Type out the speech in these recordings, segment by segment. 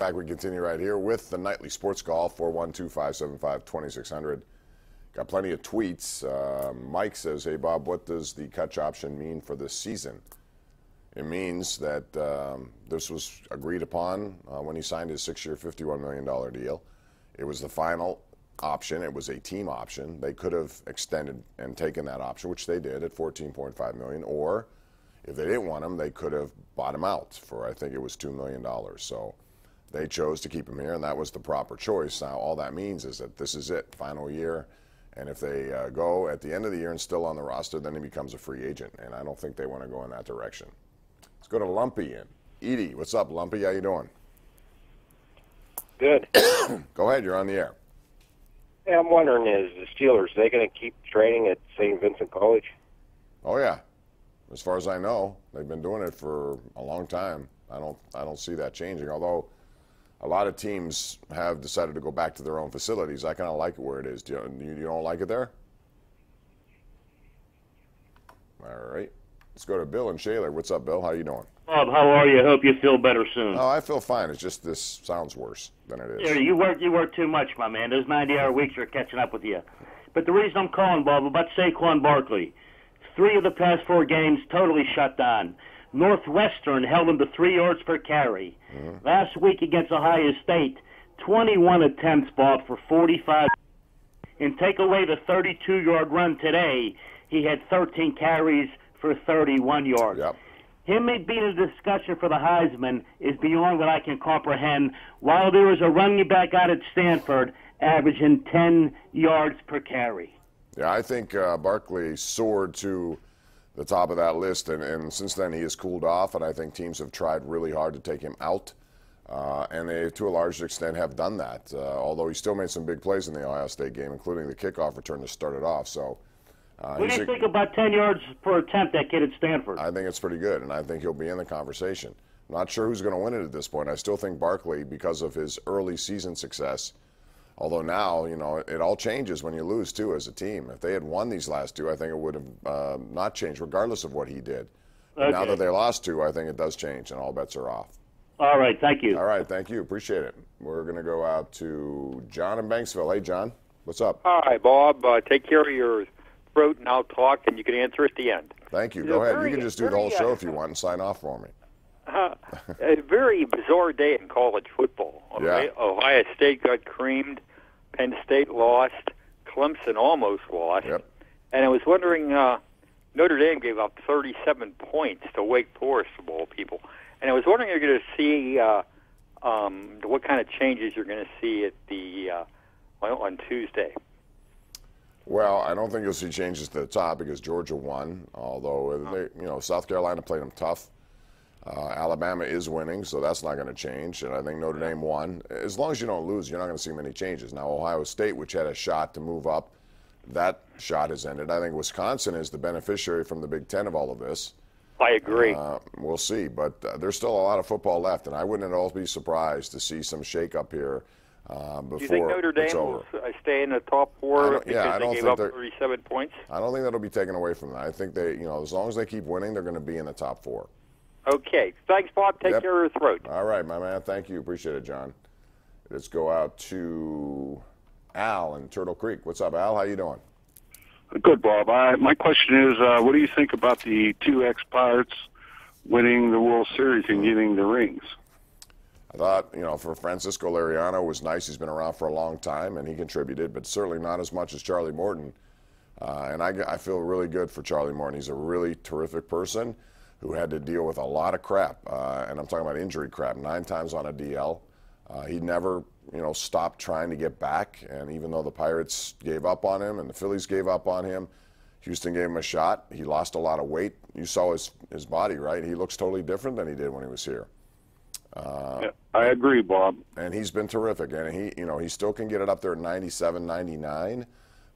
Back, we continue right here with the nightly sports call, 412-575-2600. Got plenty of tweets. Mike says, hey, Bob, what does the catch option mean for this season? It means that this was agreed upon when he signed his 6-year, $51 million deal. It was the final option. It was a team option. They could have extended and taken that option, which they did at $14.5 million, or if they didn't want him, they could have bought him out for, I think it was $2 million. So they chose to keep him here, and that was the proper choice. Now, all that means is that this is it, final year. And if they go at the end of the year and still on the roster, then he becomes a free agent. And I don't think they want to go in that direction. Let's go to Lumpy and Edie. What's up, Lumpy? How you doing? Good. Go ahead. You're on the air. Yeah, I'm wondering, is the Steelers, they going to keep training at St. Vincent College? Oh, yeah. As far as I know, they've been doing it for a long time. I don't see that changing, although a lot of teams have decided to go back to their own facilities. I kind of like it where it is. You don't like it there? All right. Let's go to Bill and Shaler. What's up, Bill? How you doing? Bob, how are you? Hope you feel better soon. Oh, I feel fine. It's just this sounds worse than it is. Yeah, you work too much, my man. Those 90-hour weeks are catching up with you. But the reason I'm calling, Bob, about Saquon Barkley, 3 of the past 4 games totally shut down. Northwestern held him to 3 yards per carry. Last week against Ohio State, 21 attempts, Bob, for 45. And take away the 32-yard run today, he had 13 carries for 31 yards. Yep. Him being a discussion for the Heisman is beyond what I can comprehend, while there was a running back out at Stanford averaging 10 yards per carry. Yeah, I think Barkley soared to the top of that list, and since then he has cooled off, and I think teams have tried really hard to take him out, and they, to a large extent, have done that, although he still made some big plays in the Ohio State game, including the kickoff return to start it off. So, what do you think about 10 yards per attempt, that kid at Stanford? I think it's pretty good, and I think he'll be in the conversation. I'm not sure who's going to win it at this point. I still think Barkley, because of his early season success, although now, you know, it all changes when you lose, too, as a team. If they had won these last 2, I think it would have not changed, regardless of what he did. Okay. Now that they lost 2, I think it does change, and all bets are off. All right, thank you. All right, thank you. Appreciate it. We're going to go out to John in Banksville. Hey, John, what's up? Hi, Bob. Take care of your throat, and I'll talk, and you can answer at the end. Thank you. Go ahead. You can just do the whole show if you want and sign off for me. A very bizarre day in college football. Yeah. Ohio State got creamed. Penn State lost. Clemson almost lost. Yep. And I was wondering, Notre Dame gave up 37 points to Wake Forest, of all people. And I was wondering if you're going to see what kind of changes you're going to see at the on Tuesday. Well, I don't think you'll see changes to the top because Georgia won, although South Carolina played them tough. Alabama is winning, so that's not going to change. And I think Notre Dame won. As long as you don't lose, you're not going to see many changes. Now, Ohio State, which had a shot to move up, that shot has ended. I think Wisconsin is the beneficiary from the Big Ten of all of this. I agree. We'll see. But there's still a lot of football left, and I wouldn't at all be surprised to see some shake-up here before Do you think Notre Dame will stay in the top 4 because they gave up 37 points? I don't think that'll be taken away from them. I think they, as long as they keep winning, they're going to be in the top 4. Okay. Thanks, Bob. Take care of your throat. All right, my man. Thank you. Appreciate it, John. Let's go out to Al in Turtle Creek. What's up, Al? How you doing? Good, Bob. My question is, what do you think about the 2 ex-Pirates winning the World Series and getting the rings? I thought, for Francisco Liriano, it was nice. He's been around for a long time, and he contributed, but certainly not as much as Charlie Morton. And I feel really good for Charlie Morton. He's a really terrific person who had to deal with a lot of crap, and I'm talking about injury crap, 9 times on a DL. He never, stopped trying to get back, and even though the Pirates gave up on him and the Phillies gave up on him, Houston gave him a shot. He lost a lot of weight. You saw his body, right? He looks totally different than he did when he was here. Yeah, I agree, Bob. And he's been terrific, and he still can get it up there at 97, 99,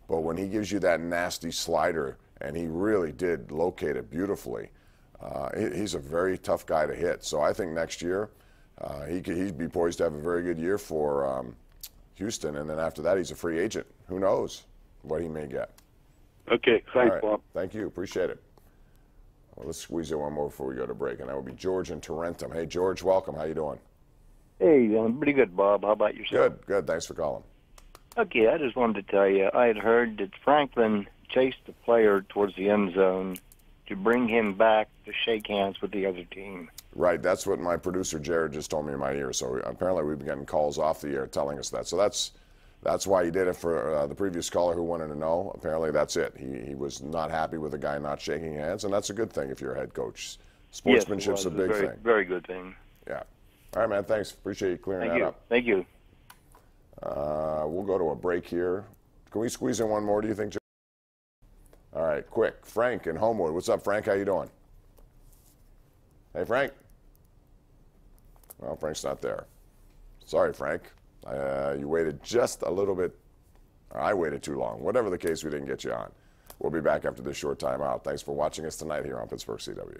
but when he gives you that nasty slider, and he really did locate it beautifully, he's a very tough guy to hit. So I think next year he'd be poised to have a very good year for Houston, and then after that he's a free agent. Who knows what he may get. Okay, thanks, Bob. Thank you. Appreciate it. Well, let's squeeze in one more before we go to break, and that would be George in Tarentum. Hey, George, welcome. How you doing? Hey, I'm pretty good, Bob. How about yourself? Good. Thanks for calling. Okay, I just wanted to tell you, I had heard that Franklin chased the player towards the end zone to bring him back to shake hands with the other team. Right, that's what my producer Jared just told me in my ear. So apparently we've been getting calls off the air telling us that. So that's why he did it for the previous caller who wanted to know. Apparently that's it. He was not happy with the guy not shaking hands, and that's a good thing if you're a head coach. Sportsmanship's yes, a big thing. Very good thing. Yeah. All right, man, thanks. Appreciate you clearing that up. Thank you. We'll go to a break here. Can we squeeze in one more, do you think, Jared? All right, quick. Frank in Homewood. What's up, Frank? How you doing? Hey, Frank. Well, Frank's not there. Sorry, Frank. You waited just a little bit. Or I waited too long. Whatever the case, we didn't get you on. We'll be back after this short time out. Thanks for watching us tonight here on Pittsburgh CW.